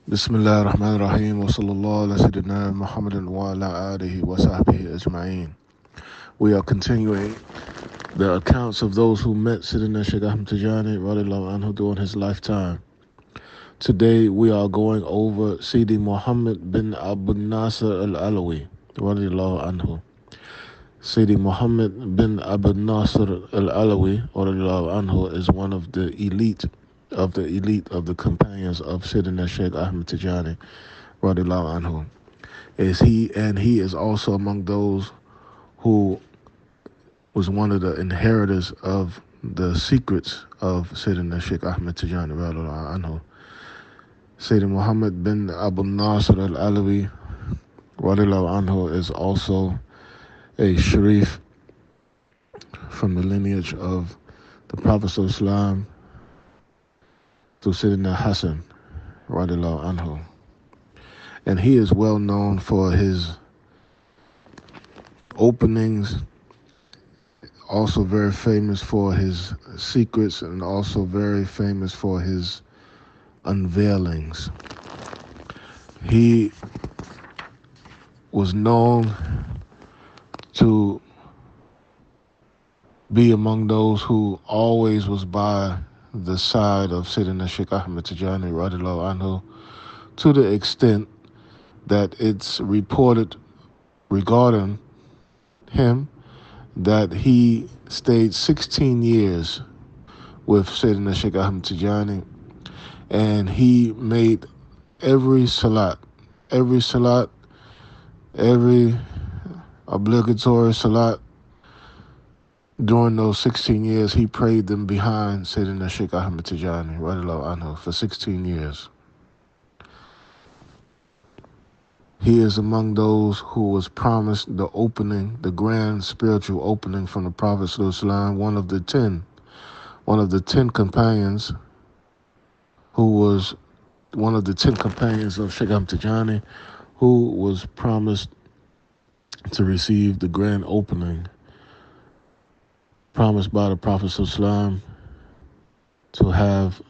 Bismillah ar-Rahman ar-Rahim wa sallallahu ala Sayyidina Muhammadin wa ala alihi wa sahbihi ajma'een. We are continuing the accounts of those who met Sayyidina Shaykh Ahmad Tijani radiallahu anhu during his lifetime. Today we are going over Sidi Muhammad bin Abu Nasr al-Alawi radiallahu anhu. Sidi Muhammad bin Abu Nasr al-Alawi radiallahu anhu is one of the elite of the companions of Sayyidina Shaykh Ahmad Tijani radiallahu anhu. He is also among those who was one of the inheritors of the secrets of Sayyidina Shaykh Ahmad Tijani radiallahu anhu. Sayyidina Muhammad bin Abu Nasr al-Alawi radiallahu anhu is also a Sharif from the lineage of the Prophet of Islam through Sayyidina Hassan radiallahu anhu. And he is well known for his openings, also very famous for his secrets, and also very famous for his unveilings. He was known to be among those who always was by the side of Sayyidina Shaykh Ahmad Tijani radiallahu anhu, to the extent that it's reported regarding him that he stayed 16 years with Sayyidina Shaykh Ahmad Tijani, and he made every salat, every obligatory salat during those 16 years, he prayed them behind Sayyidina Shaykh Ahmad Tijani radiallahu anhu for 16 years. He is among those who was promised the opening, the grand spiritual opening from the Prophet ﷺ, one of the 10 companions, who was one of the 10 companions of Shaykh Ahmad Tijani, who was promised to receive the grand opening, promised by the Prophet ﷺ to have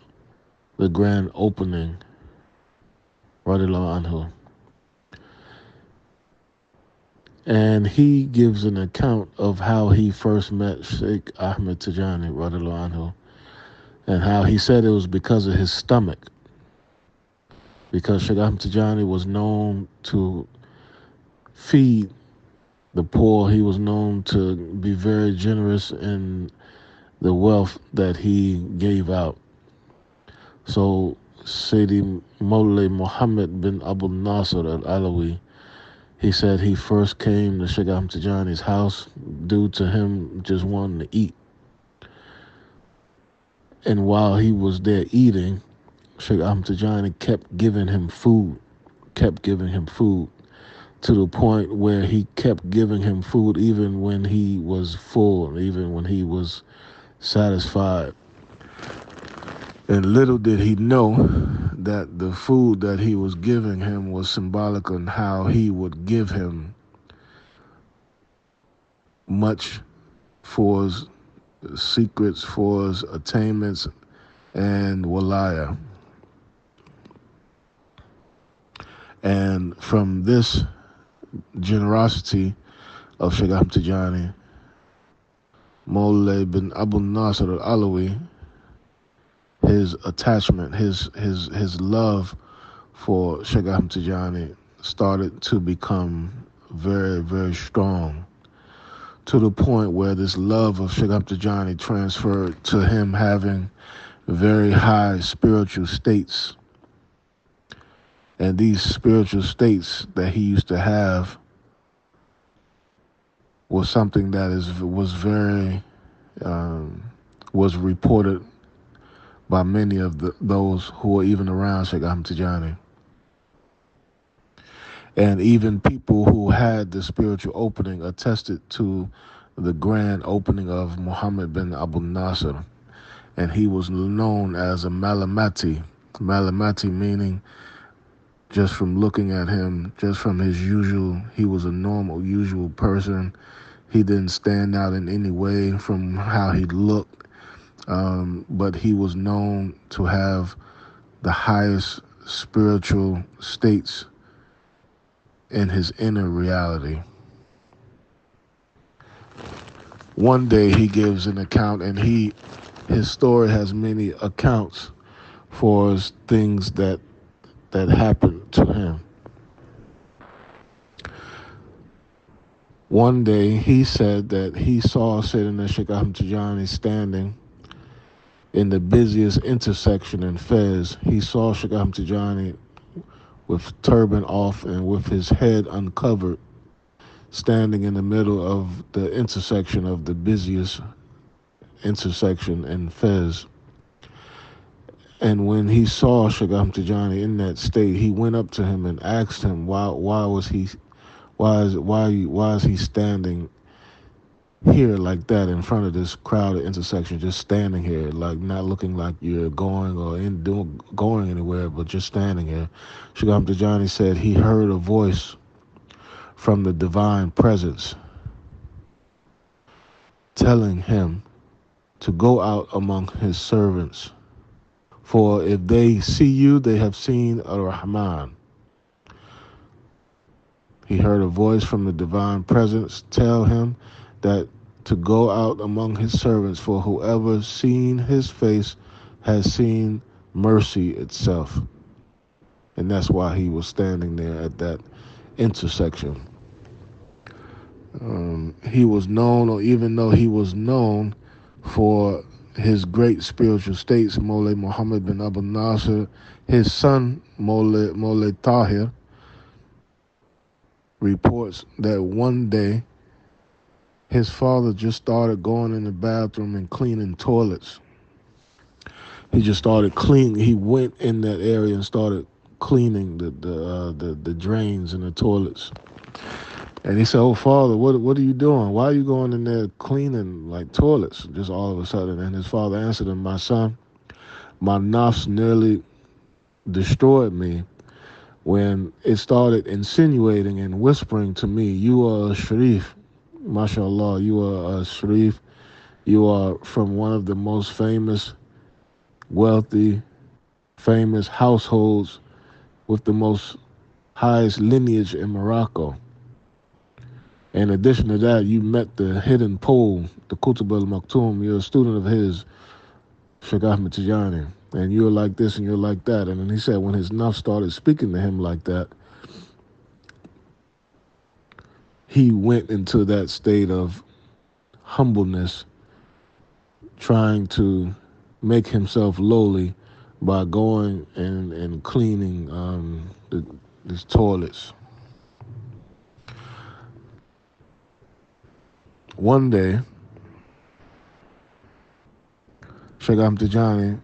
the grand opening, radiallahu anhu. And he gives an account of how he first met Shaykh Ahmad Tijani radiallahu anhu, and how he said it was because of his stomach, because Shaykh Ahmad Tijani was known to feed the poor. He was known to be very generous in the wealth that he gave out. So Sidi Mawlay Muhammad bin Abu Nasr al-Alawi, he said he first came to Shaykh Ahmad Tijani's house due to him just wanting to eat. And while he was there eating, Shaykh Ahmad Tijani kept giving him food, to the point where he kept giving him food even when he was full, even when he was satisfied. And little did he know that the food that he was giving him was symbolic on how he would give him much for his secrets, for his attainments, and walaya. And from this generosity of Shaykh Ahmad Tijani, Mawlay bin Abu Nasr al-Alawi, his attachment, his love for Shaykh Ahmad Tijani started to become very, very strong, to the point where this love of Shaykh Ahmad Tijani transferred to him having very high spiritual states. And these spiritual states that he used to have was something that was reported by many of those who were even around Shaykh Ahmad Tijani. And even people who had the spiritual opening attested to the grand opening of Muhammad bin Abu Nasr. And he was known as a Malamati. Malamati meaning, just from looking at him, just from his usual, he was a normal, usual person. He didn't stand out in any way from how he looked. But he was known to have the highest spiritual states in his inner reality. One day he gives an account, and his story has many accounts for things that happened to him. One day he said that he saw Sayyidina Shaykh Ahmad Tijani standing in the busiest intersection in Fez. He saw Shaykh Ahmad Tijani with turban off and with his head uncovered, standing in the middle of the intersection of the busiest intersection in Fez. And when he saw Shaykh Ahmad Tijani in that state, he went up to him and asked him why is he standing here like that in front of this crowded intersection, just standing here, like not looking like you're going going anywhere, but just standing here. Shaykh Ahmad Tijani said he heard a voice from the divine presence telling him to go out among his servants, for if they see you, they have seen Ar-Rahman. He heard a voice from the divine presence tell him that to go out among his servants, for whoever seen his face has seen mercy itself. And that's why he was standing there at that intersection. He was known, or even though he was known for his great spiritual states, Mawlay Muhammad bin Abu Nasr, his son Mawlay Tahir, reports that one day his father just started going in the bathroom and cleaning toilets. He just started cleaning. He went in that area and started cleaning the drains and the toilets. And he said, "Oh, Father, what are you doing? Why are you going in there cleaning like toilets?" Just all of a sudden. And his father answered him, "My son, my nafs nearly destroyed me when it started insinuating and whispering to me, you are a sharif, mashallah, you are a sharif, you are from one of the most famous, wealthy, famous households with the most highest lineage in Morocco. In addition to that, you met the hidden pole, the Qutb al-Maktoum, you're a student of his, Shaykh Ahmad Tijani, and you're like this and you're like that." And then he said when his nafs started speaking to him like that, he went into that state of humbleness, trying to make himself lowly by going and cleaning these toilets. One day, Shaykh Ahmad Tijani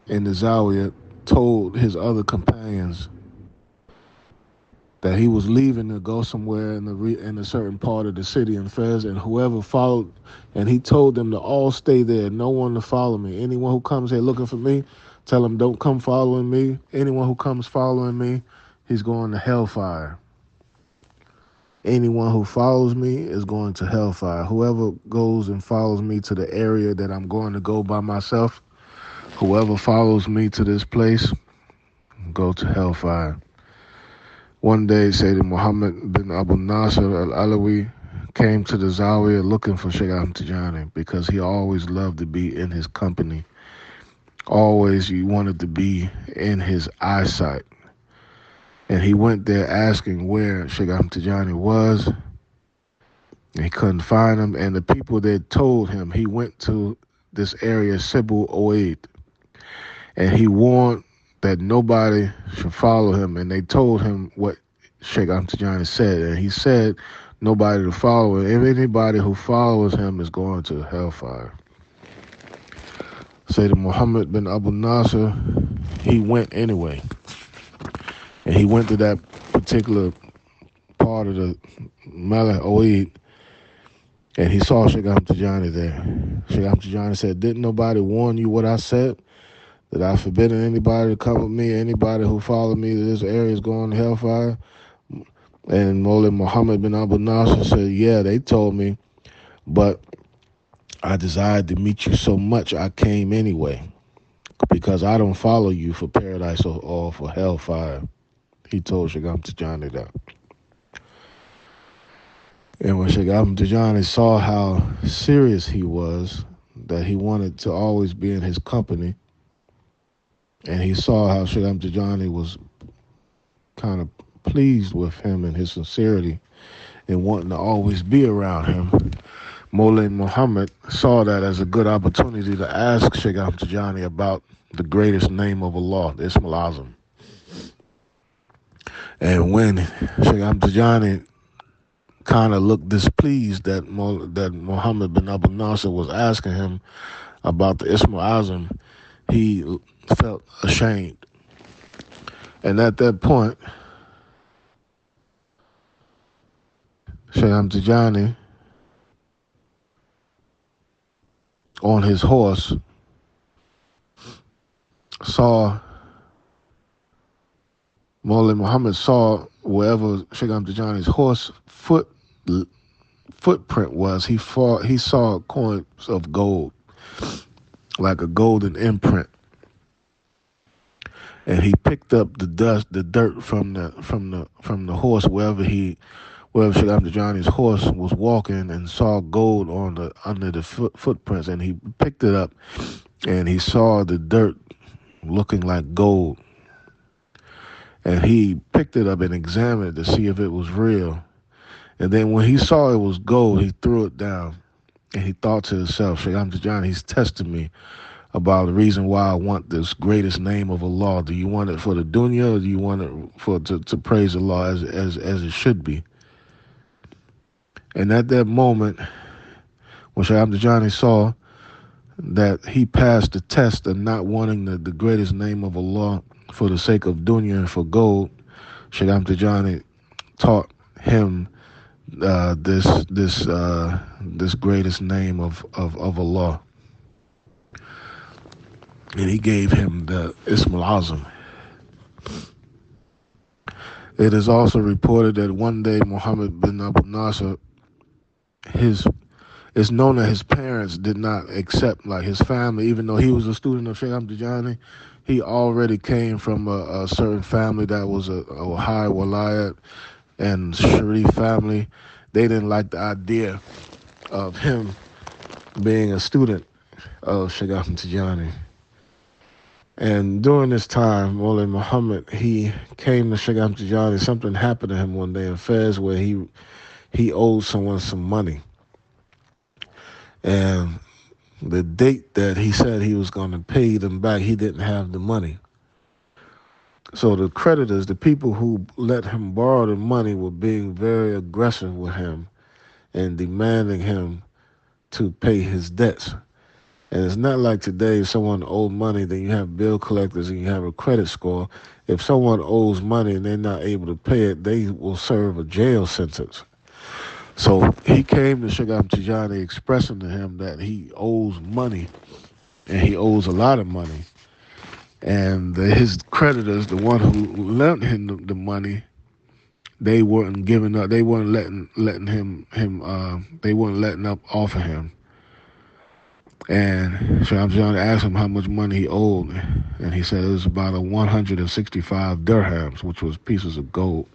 in the Zawiya told his other companions that he was leaving to go somewhere in a certain part of the city in Fez, and whoever followed, and he told them to all stay there, no one to follow me. Anyone who comes here looking for me, tell them don't come following me. Anyone who comes following me, he's going to hellfire. Anyone who follows me is going to hellfire. Whoever goes and follows me to the area that I'm going to go by myself, whoever follows me to this place, go to hellfire. One day, Sayyid Muhammad bin Abu Nasr al-Alawi came to the Zawiya looking for Shaykh Ahmad Tijani because he always loved to be in his company. Always he wanted to be in his eyesight. And he went there asking where Shaykh Ahmad Tijani was. And he couldn't find him. And the people that told him, he went to this area, Sibu Oid. And he warned that nobody should follow him. And they told him what Shaykh Ahmad Tijani said. And he said nobody to follow him. If anybody who follows him is going to hellfire. Sayyid Muhammad bin Abu Nasr, he went anyway. And he went to that particular part of the Malak Oid, and he saw Shaykh Ahmad Tijani there. Shaykh Ahmad Tijani said, "Didn't nobody warn you what I said? That I forbidden anybody to come with me? Anybody who followed me to this area is going to hellfire?" And Mawlid Muhammad bin Abu Nasr said, "Yeah, they told me, but I desired to meet you so much I came anyway." because I don't follow you for paradise or for hellfire. He told Shaykh Ahmad Tijani that. And when Shaykh Ahmad Tijani saw how serious he was, that he wanted to always be in his company, and he saw how Shaykh Ahmad Tijani was kind of pleased with him and his sincerity and wanting to always be around him, Mullah Muhammad saw that as a good opportunity to ask Shaykh Ahmad Tijani about the greatest name of Allah, the Ism al-Azam. And when Shaykh Ahmad Tijani kind of looked displeased that Muhammad bin Abu Nasr was asking him about the Ism al-Azam, he felt ashamed. And at that point, Shaykh Ahmad Tijani, on his horse, saw Mullah Muhammad saw wherever Shaykh Ahmad Tijani's horse footprint was. He saw coins of gold, like a golden imprint, and he picked up the dirt from the horse wherever Shaykh Ahmad Tijani's horse was walking, and saw gold under the footprints, and he picked it up, and he saw the dirt looking like gold. And he picked it up and examined it to see if it was real. And then when he saw it was gold, he threw it down. And he thought to himself, Shaykh Ahmad Tijani, he's testing me about the reason why I want this greatest name of Allah. Do you want it for the dunya, or do you want it to praise Allah as it should be? And at that moment, when Shaykh Ahmad Tijani saw that he passed the test of not wanting the greatest name of Allah for the sake of dunya and for gold, Shaykh Ahmad Tijani taught him this greatest name of Allah, and he gave him the Ism al-Azam. It is also reported that one day Muhammad bin Abu Nasr, it's known that his parents did not accept, like his family, even though he was a student of Shaykh Ahmad Tijani, he already came from a certain family that was a high walayat and Sharif family. They didn't like the idea of him being a student of Shaykh Ahmad Tijani. And during this time, Mullah Muhammad, he came to Shaykh Ahmad Tijani. Something happened to him one day in Fez where he owed someone some money. And the date that he said he was going to pay them back, he didn't have the money. So the creditors, the people who let him borrow the money, were being very aggressive with him and demanding him to pay his debts. And it's not like today, if someone owed money, then you have bill collectors and you have a credit score. If someone owes money and they're not able to pay it, they will serve a jail sentence. So he came to Shaykh Ahmad Tijani expressing to him that he owes money, and he owes a lot of money. And his creditors, the one who lent him the money, they weren't giving up. They weren't letting up off of him. And Shaykh Ahmad Tijani asked him how much money he owed, and he said it was about 165 dirhams, which was pieces of gold.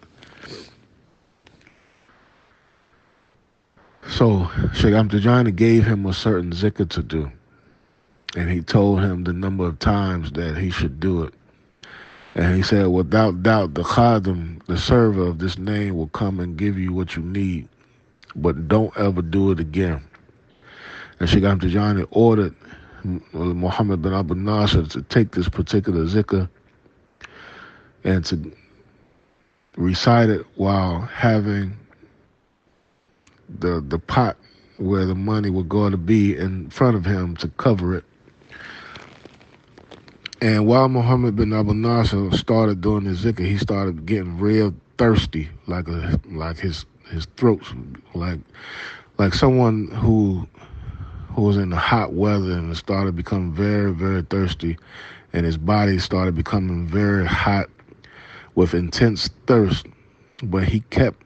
So Shaykh Ahmad Tijani gave him a certain zikr to do, and he told him the number of times that he should do it. And he said, without doubt, the khadim, the server of this name, will come and give you what you need, but don't ever do it again. And Shaykh Ahmad Tijani ordered Muhammad bin Abu Nasr to take this particular zikr and to recite it while having the pot where the money was going to be in front of him to cover it. And while Muhammad bin Abu Nasr started doing the zikr, he started getting real thirsty, like his throat's like someone who was in the hot weather and started becoming very, very thirsty, and his body started becoming very hot with intense thirst. But he kept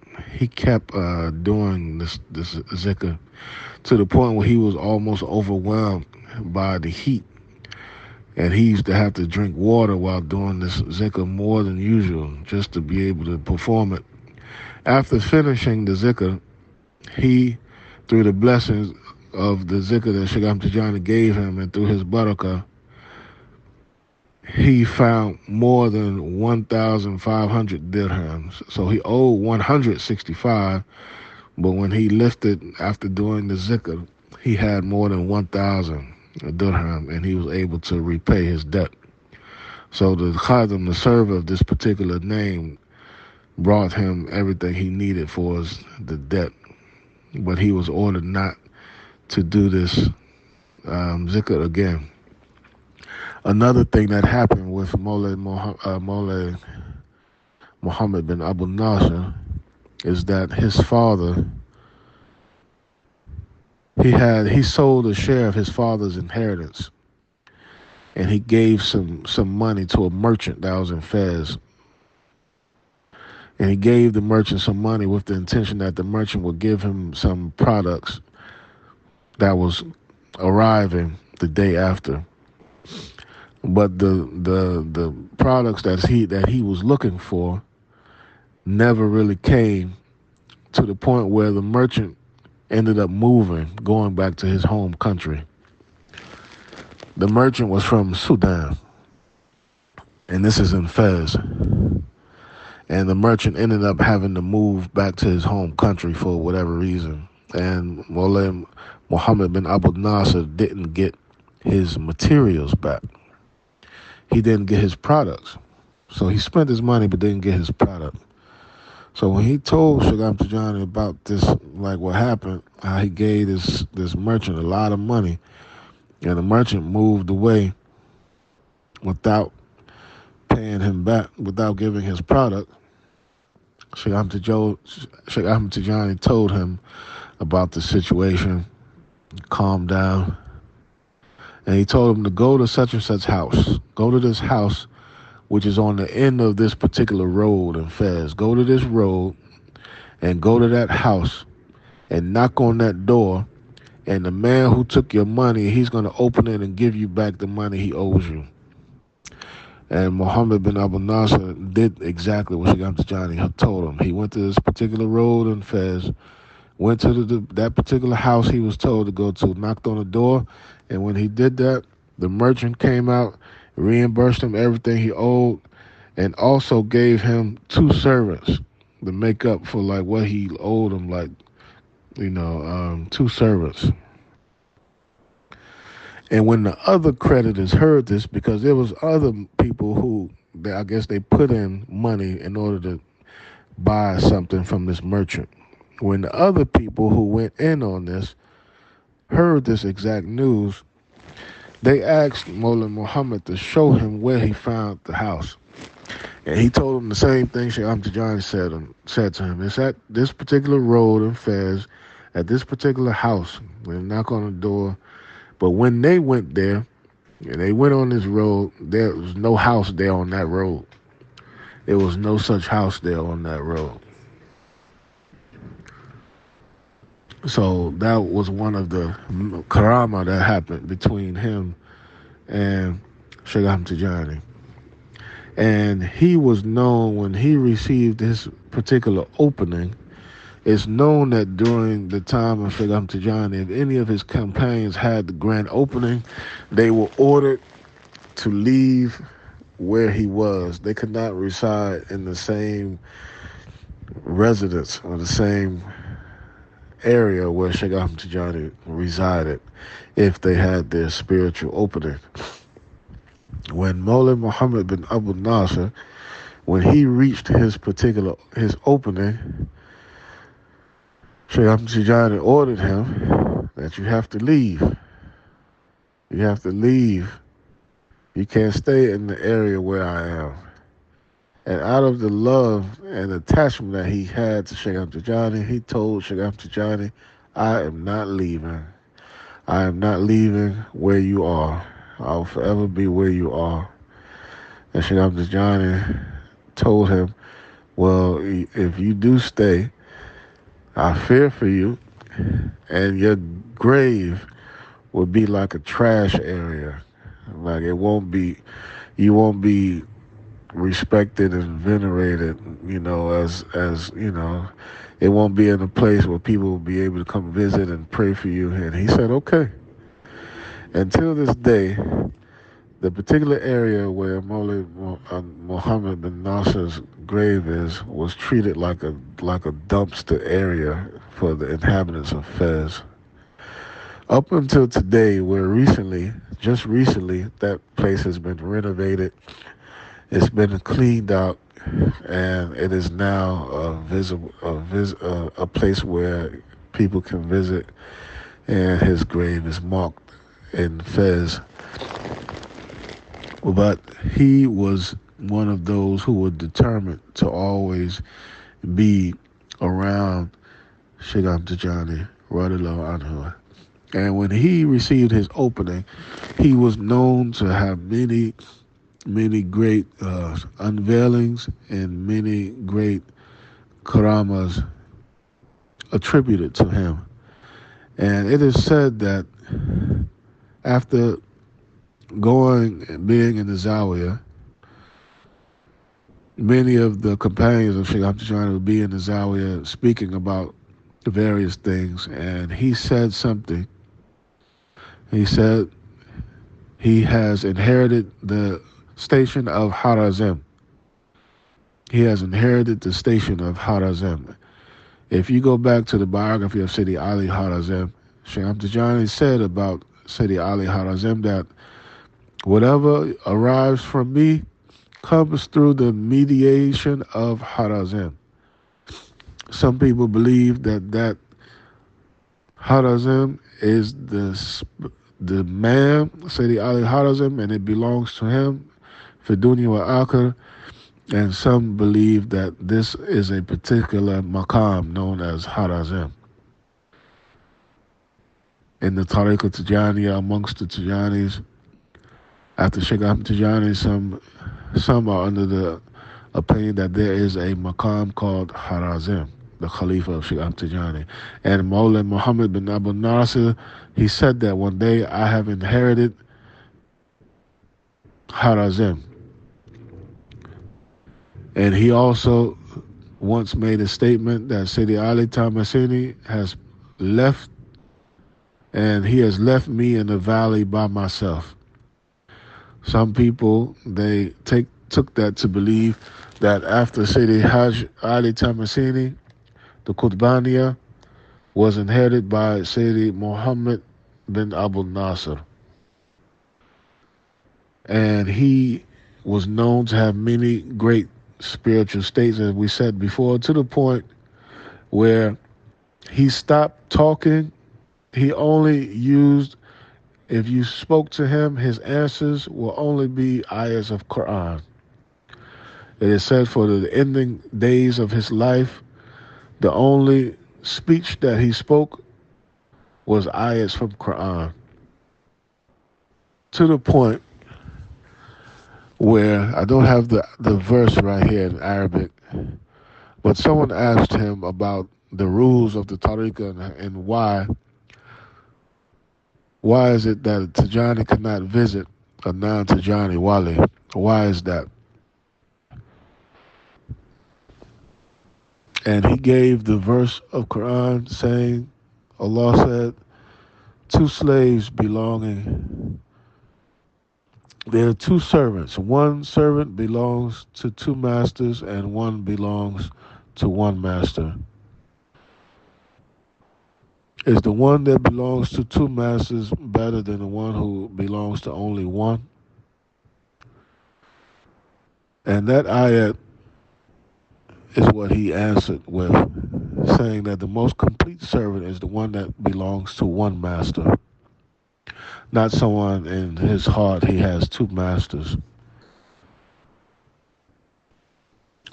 doing this zikr to the point where he was almost overwhelmed by the heat. And he used to have to drink water while doing this zikr more than usual just to be able to perform it. After finishing the zikr, he, through the blessings of the zikr that Shaykh Ahmad Tijani gave him and through his barakah, he found more than 1,500 dirhams. So he owed 165, but when he lifted after doing the zikr, he had more than 1,000 dirham, and he was able to repay his debt. So the khadim, the server of this particular name, brought him everything he needed for the debt, but he was ordered not to do this zikr again. Another thing that happened with Mawlay Muhammad bin Abu Nasr is that his father, he sold a share of his father's inheritance, and he gave some money to a merchant that was in Fez. And he gave the merchant some money with the intention that the merchant would give him some products that was arriving the day after. But the products that he was looking for never really came, to the point where the merchant ended up moving, going back to his home country. The merchant was from Sudan, and this is in Fez. And the merchant ended up having to move back to his home country for whatever reason. And Mawlay Muhammad bin Abu Nasr didn't get his materials back. He didn't get his products. So he spent his money but didn't get his product. So when he told Shaykh Ahmad Tijani about this, like what happened, how he gave this merchant a lot of money, and the merchant moved away without paying him back, without giving his product, Shaykh Ahmad Tijani told him about the situation, calm down, and he told him to go to such and such house. Go to this house, which is on the end of this particular road in Fez. Go to this road and go to that house and knock on that door, and the man who took your money, he's going to open it and give you back the money he owes you. And Muhammad bin Abu Nasr did exactly what Shaykh Ahmad Tijani had told him. He went to this particular road in Fez, went to that particular house he was told to go to, knocked on the door, and when he did that, the merchant came out, reimbursed him everything he owed, and also gave him 2 servants to make up for like what he owed him, like 2 servants. And when the other creditors heard this, because there was other people who, I guess they put in money in order to buy something from this merchant. When the other people who went in on this heard this exact news, they asked Mawlay Muhammad to show him where he found the house. And he told them the same thing Shaykh Ahmad Tijani said to him. It's at this particular road in Fez, at this particular house. They knock on the door. But when they went there, and they went on this road, there was no house there on that road. There was no such house there on that road. So that was one of the karama that happened between him and Shaykh Ahmad Tijani. And he was known, when he received his particular opening, it's known that during the time of Shaykh Ahmad Tijani, if any of his companions had the grand opening, they were ordered to leave where he was. They could not reside in the same residence or the same area where Shaykh Ahmad Tijani resided if they had their spiritual opening. When Mawlay Muhammad bin Abu Nasr, when he reached his opening, Shaykh Ahmad Tijani ordered him that you have to leave. You have to leave. You can't stay in the area where I am. And out of the love and attachment that he had to Shaykh Ahmad Tijani, he told Shaykh Ahmad Tijani, I am not leaving. I am not leaving where you are. I'll forever be where you are. And Shaykh Ahmad Tijani told him, well, if you do stay, I fear for you, and your grave will be like a trash area. Like it won't be, you won't be respected and venerated, it won't be in a place where people will be able to come visit and pray for you. And he said, okay. Until this day, the particular area where Muhammad bin Nasr's grave is was treated like a dumpster area for the inhabitants of Fez. Up until today, where just recently, that place has been renovated. It's been cleaned out, and it is now a place where people can visit. And his grave is marked in Fez. But he was one of those who were determined to always be around Shaykh Ahmad Tijani, radiallahu anhu. And when he received his opening, he was known to have many great unveilings and many great karamas attributed to him. And it is said that after going and being in the Zawiya, many of the companions of Shaykh Ahmad Tijani would be in the Zawiya speaking about the various things. And he said something. He said he has inherited the station of Harazim. He has inherited the station of Harazim. If you go back to the biography of Sidi Ali Harazim, Shaykh Ahmad Tijani said about Sidi Ali Harazim that whatever arrives from me comes through the mediation of Harazim. Some people believe that Harazim is the man, Sidi Ali Harazim, and it belongs to him, for dunya wa akhir. And some believe that this is a particular maqam known as Harazim. In the Tariqa Tijaniya, amongst the Tijanis, after Shaykh Ahmad Tijani, some are under the opinion that there is a maqam called Harazim, the Khalifa of Shaykh Ahmad Tijani. And Mawla Muhammad bin Abu Nasr, he said that one day, I have inherited Harazim. And he also once made a statement that Sidi Ali Tamasini has left, and he has left me in the valley by myself. Some people, they took that to believe that after Sidi Haj Ali Tamasini, the Qutbaniya was inherited by Sidi Muhammad bin Abu Nasr. And he was known to have many great spiritual states, as we said before, to the point where he stopped talking. He only used, if you spoke to him, his answers will only be ayahs of Quran. It is said for the ending days of his life, the only speech that he spoke was ayahs from Quran. To the point where I don't have the verse right here in Arabic, but someone asked him about the rules of the Tariqah and why is it that a Tijani cannot visit a non-Tijani wali? Why is that? And he gave the verse of Quran saying, Allah said, two slaves belonging, there are two servants. One servant belongs to two masters and one belongs to one master. Is the one that belongs to two masters better than the one who belongs to only one? And that ayat is what he answered with, saying that the most complete servant is the one that belongs to one master. Not someone in his heart he has two masters.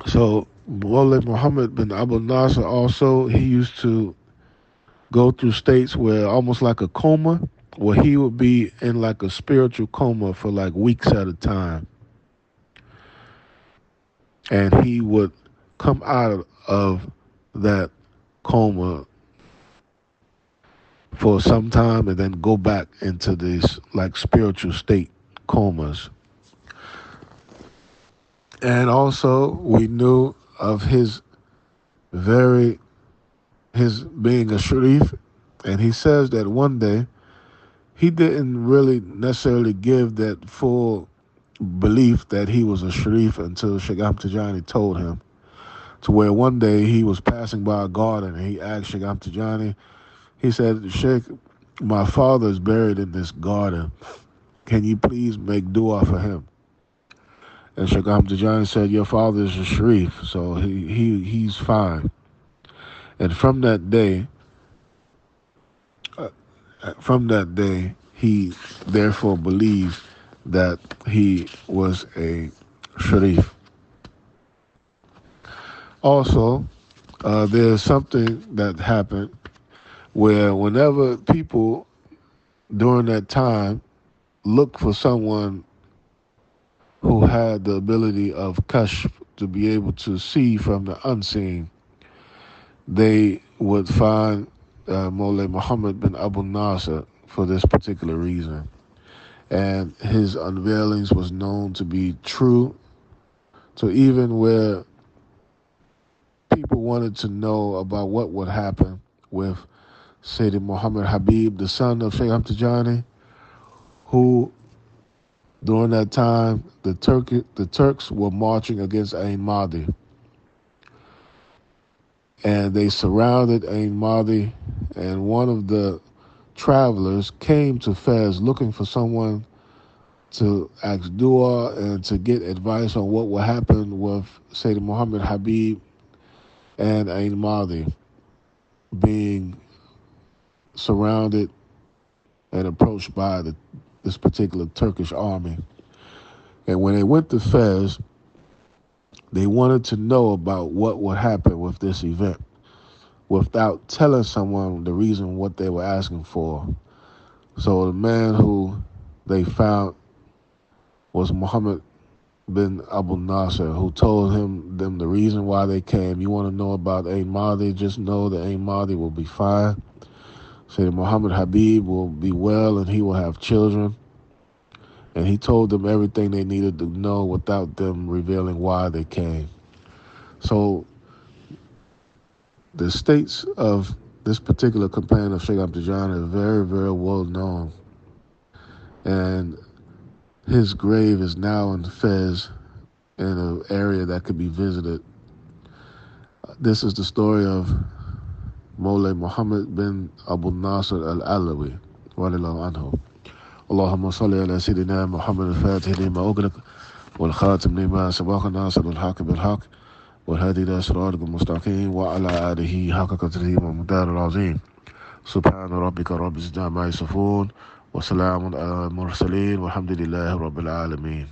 So Mawla Muhammad bin Abu Nasr also, he used to go through states where almost like a coma, where he would be in like a spiritual coma for like weeks at a time. And he would come out of that coma for some time and then go back into this like spiritual state comas. And also, we knew of his being a sharif, and he says that one day he didn't really necessarily give that full belief that he was a sharif until Shaykh Ahmad Tijani told him. To where one day he was passing by a garden and he asked Shaykh Ahmad Tijani, he said, Sheikh, my father is buried in this garden. Can you please make dua for him? And Shaykh Ahmad Tijani said, your father is a sharif, so he's fine. And from that day, he therefore believed that he was a sharif. Also, there's something that happened where whenever people during that time looked for someone who had the ability of kashf to be able to see from the unseen, they would find Mawlay Muhammad bin Abu Nasr for this particular reason. And his unveilings was known to be true, to even where people wanted to know about what would happen with Sidi Muhammad Habib, the son of Shaykh Ahmad Tijani, who during that time the Turks were marching against Ain Mahdi. And they surrounded Ain Mahdi, and one of the travelers came to Fez looking for someone to ask dua and to get advice on what would happen with Sayyid Muhammad Habib and Ain Mahdi being surrounded and approached by this particular Turkish army. And when they went to Fez, they wanted to know about what would happen with this event without telling someone the reason what they were asking for. So the man who they found was Muhammad bin Abu Nasr, who told them the reason why they came. You want to know about Ain Mahdi? Just know that Ain Mahdi will be fine. Say that Muhammad Habib will be well and he will have children. And he told them everything they needed to know without them revealing why they came. So the states of this particular companion of Shaykh Ahmad Tijani are very, very well known. And his grave is now in Fez, in an area that could be visited. This is the story of Mawlay Muhammad bin Abu Nasr al-Alawi, radiallahu anhu. اللهم صل على سيدنا محمد الفاتح لما أغلق والخاتم لما سبق ناصر الحق بالحق والهادي إلى صراطك المستقيم وعلى آله حق قدره ومقداره العظيم. سبحان ربك رب العزة عما يصفون وسلام على المرسلين والحمد لله رب العالمين.